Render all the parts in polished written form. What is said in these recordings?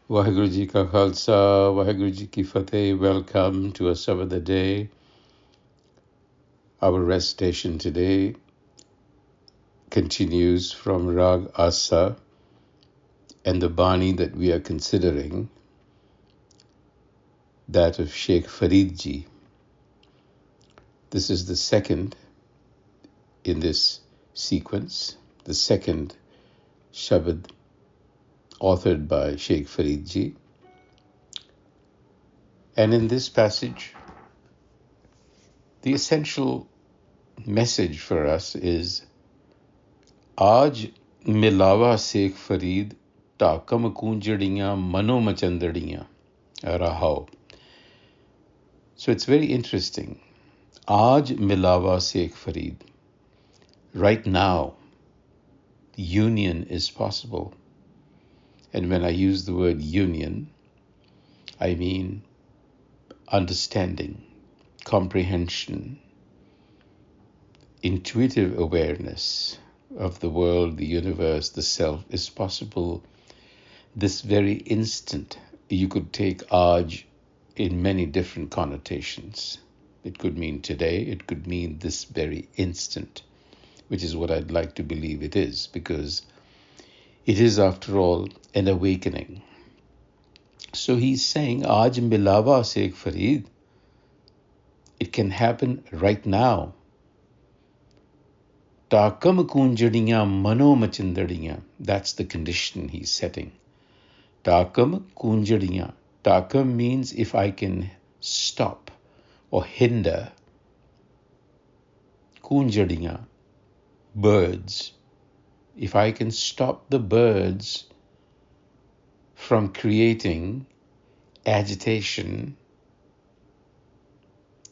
Waheguru Ji Ka Khalsa, Waheguru Ji Ki Fateh. Welcome to a-sabad-a-day. Our recitation today continues from Rag Asa, and the Bani that we are considering, that of Sheikh Farid Ji. This is the second in this sequence, the second Shabad authored by Sheikh Farid Ji. And in this passage, the essential message for us is Aaj milawa Sekh Farid takam kunjadiyan mano machandadiyan rahao. So it's very interesting. Aaj milawa Sekh Farid. Right now, union is possible. And when I use the word union, I mean understanding, comprehension, intuitive awareness of the world, the universe, the self is possible this very instant. You could take Aaj in many different connotations. It could mean today, it could mean this very instant, which is what I'd like to believe it is, because it is, after all, an awakening. So he's saying, Aaj milawa Sekh Farid. It can happen right now. Takam kunjadiyan mano machandadiyan. That's the condition he's setting. Takam kunjadiyan. Takam means if I can stop or hinder. Kunjadiyan, birds. If I can stop the birds from creating agitation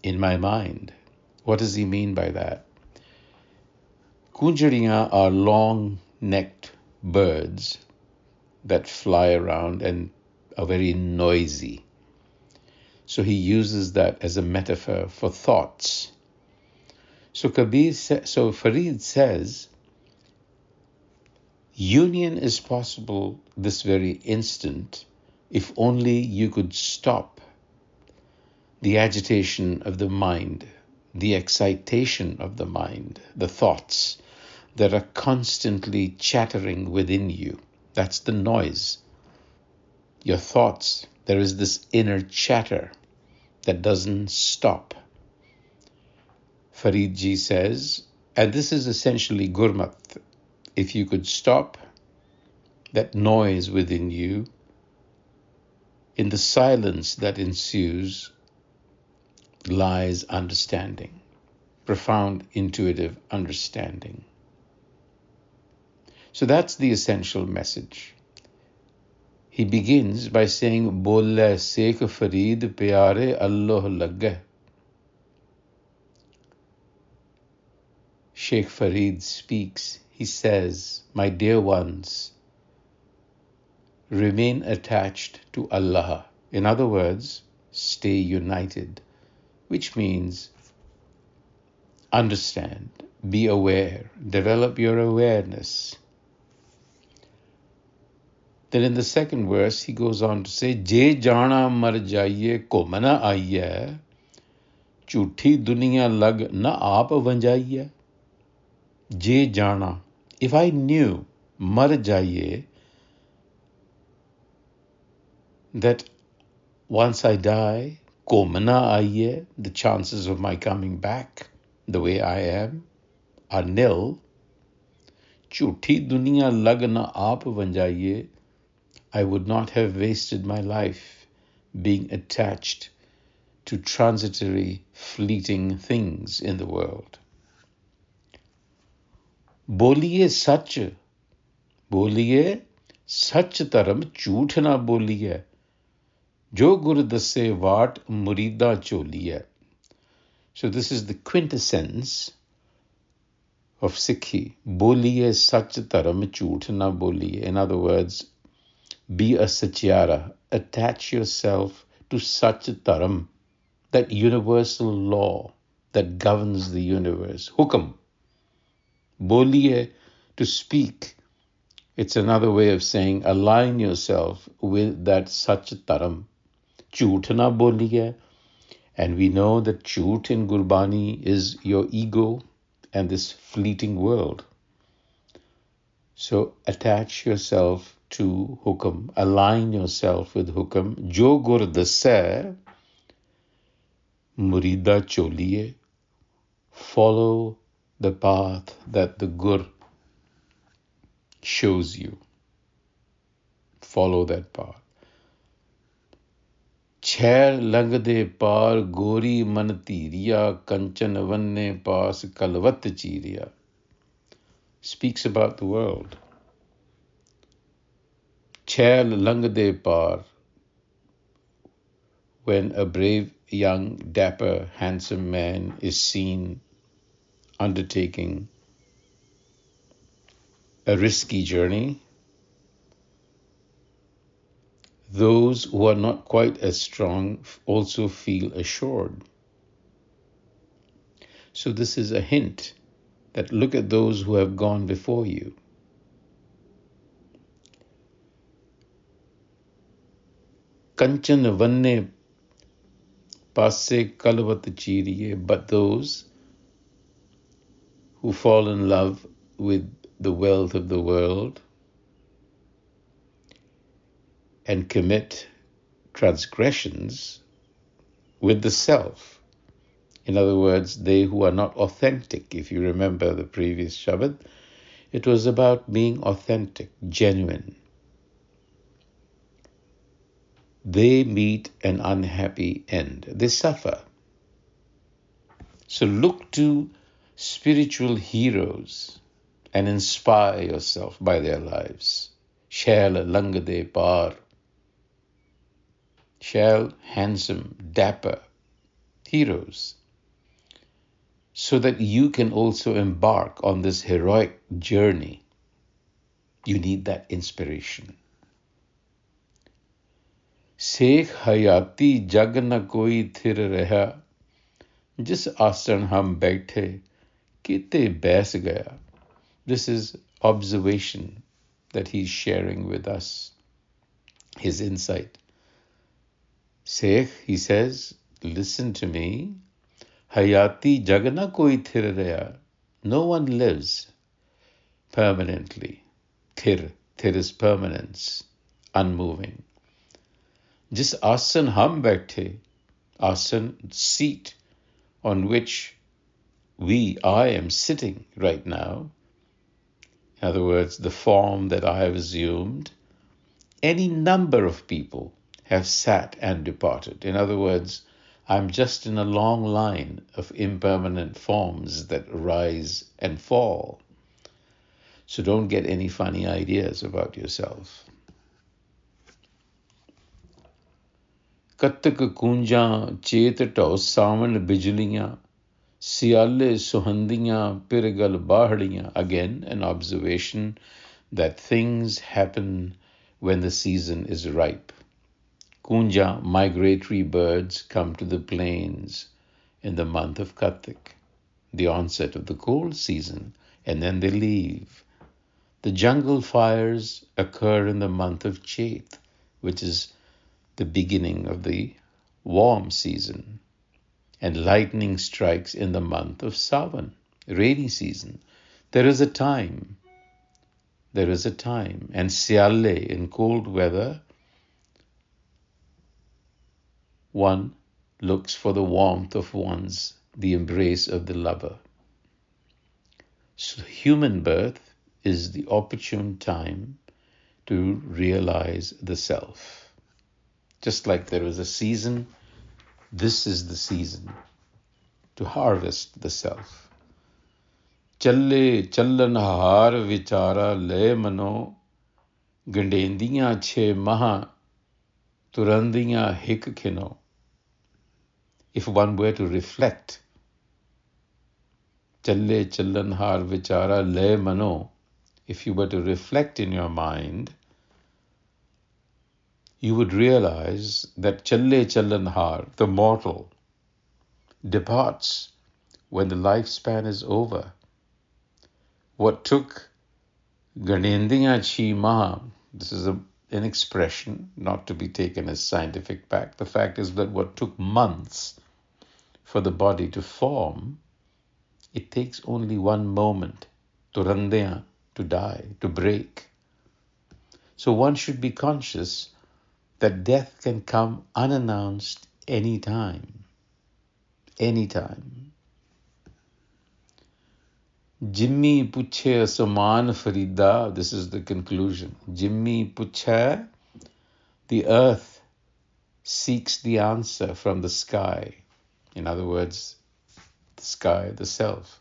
in my mind. What does he mean by that? Kunjadiyan are long-necked birds that fly around and are very noisy. So he uses that as a metaphor for thoughts. So Farid says, union is possible this very instant if only you could stop the agitation of the mind, the excitation of the mind, the thoughts that are constantly chattering within you. That's the noise. Your thoughts, there is this inner chatter that doesn't stop. Faridji says, and this is essentially Gurmat, if you could stop that noise within you, in the silence that ensues lies understanding, profound intuitive understanding. So that's the essential message. He begins by saying, Bolai Sekh Farid pyare Allah lagge. Sheikh Farid speaks. He says, my dear ones, remain attached to Allah. In other words, stay united, which means understand, be aware, develop your awareness. Then in the second verse, he goes on to say, Je jana mar jaiye ghumna aiye, jhoothi duniya lag na aap vanjaiye. Je jana, if I knew, mar jaiye, that once I die, ghumna aiye, the chances of my coming back the way I am are nil. Jhoothi duniya lag na aap vanjaiye, I would not have wasted my life being attached to transitory, fleeting things in the world. Boliye sach dharam jhoot na boliye, jo gur dasse vaat murida choliye. So this is the quintessence of Sikhi. Boliye sach dharam jhoot na boliye. In other words, be a satyara. Attach yourself to such dharam, that universal law that governs the universe. Hukam. Boliye, to speak. It's another way of saying align yourself with that Sach Taram. Jhoot na boliye. And we know that jhoot in Gurbani is your ego and this fleeting world. So attach yourself to hukam, align yourself with hukam. Jo gur dasse, murida choliye. Follow the path that the gur shows you. Follow that path. Chair langde par gori man tiriya kanchan vanne pas kalvat chiriya. Speaks about the world. Chair langde par, when a brave, young, dapper, handsome man is seen undertaking a risky journey, those who are not quite as strong also feel assured. So this is a hint that look at those who have gone before you. Kanchan vanne passe kalvat chiriye, but those who fall in love with the wealth of the world and commit transgressions with the self. In other words, they who are not authentic. If you remember the previous Shabad, it was about being authentic, genuine. They meet an unhappy end. They suffer. So look to spiritual heroes and inspire yourself by their lives. Shail langde par. Shail, handsome, dapper heroes. So that you can also embark on this heroic journey. You need that inspiration. Sekh hayati jag na koi thir reha, jis asan hum baithe, kite bais gaya. This is observation that he's sharing with us, his insight. Sekh, he says, listen to me. Hayati jagna koi thir reha. No one lives permanently. Thir is permanence, unmoving. Jis asan hum baithe, asan, seat on which I am sitting right now. In other words, the form that I have assumed, any number of people have sat and departed. In other words, I'm just in a long line of impermanent forms that rise and fall. So don't get any funny ideas about yourself. Kattak kunja chet tau savan bijliyan, siale suhandiyan pirgal bahadiyan. Again, an observation that things happen when the season is ripe. Kunja, migratory birds, come to the plains in the month of Kartik, the onset of the cold season, and then they leave. The jungle fires occur in the month of Chet, which is the beginning of the warm season, and lightning strikes in the month of Savan, rainy season. There is a time, and Siale, in cold weather, one looks for the warmth of the embrace of the lover. So human birth is the opportune time to realize the self. Just like there is a season, this is the season to harvest the self. Challe challan har vichara le mano, gandendiyan che maha, turandiyan hik khino. If one were to reflect, challe challan har vichara le mano, if you were to reflect in your mind, you would realize that challe challan har, the mortal, departs when the lifespan is over. What took Ganendiya chi maha. This is an expression not to be taken as scientific fact. The fact is that what took months for the body to form, it takes only one moment, turandeya, to die, to break. So one should be conscious that death can come unannounced anytime. Anytime. Jimmy puche saman Farida, this is the conclusion. Jimmy puche, the earth seeks the answer from the sky. In other words, the sky, the self.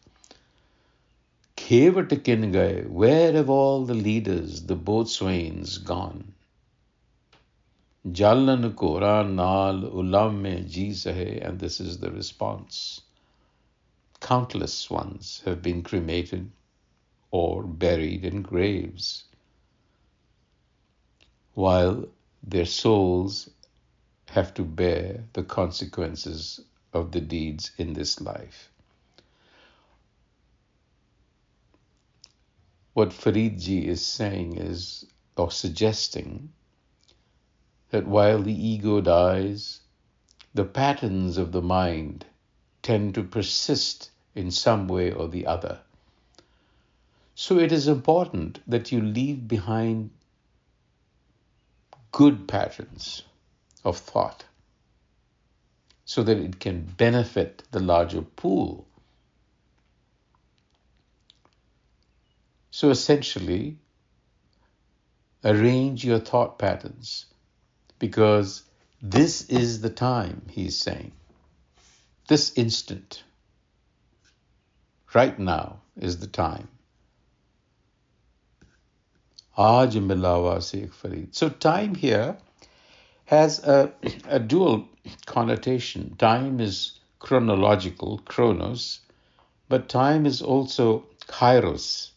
Kevat kin gaye, where have all the leaders, the boatswains gone? Jallan Koran naal ulam mein ji sahe, and this is the response. Countless ones have been cremated or buried in graves, while their souls have to bear the consequences of the deeds in this life. What Farid ji is saying is, or suggesting, that while the ego dies, the patterns of the mind tend to persist in some way or the other. So it is important that you leave behind good patterns of thought so that it can benefit the larger pool. So essentially, arrange your thought patterns, because this is the time, he's saying. This instant, right now, is the time. Aaj Bolai Sekh Farid. So time here has a dual connotation. Time is chronological, chronos, but time is also kairos,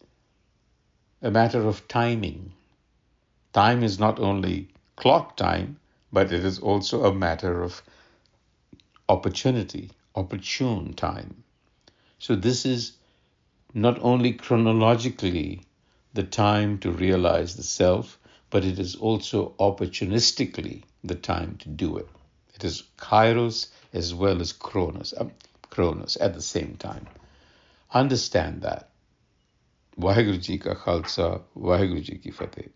a matter of timing. Time is not only clock time, but it is also a matter of opportunity, opportune time. So this is not only chronologically the time to realize the self, but it is also opportunistically the time to do it. It is kairos as well as chronos at the same time. Understand that. Vaheguru Ji ka Khalsa, Vaheguru Ji ki Fateh.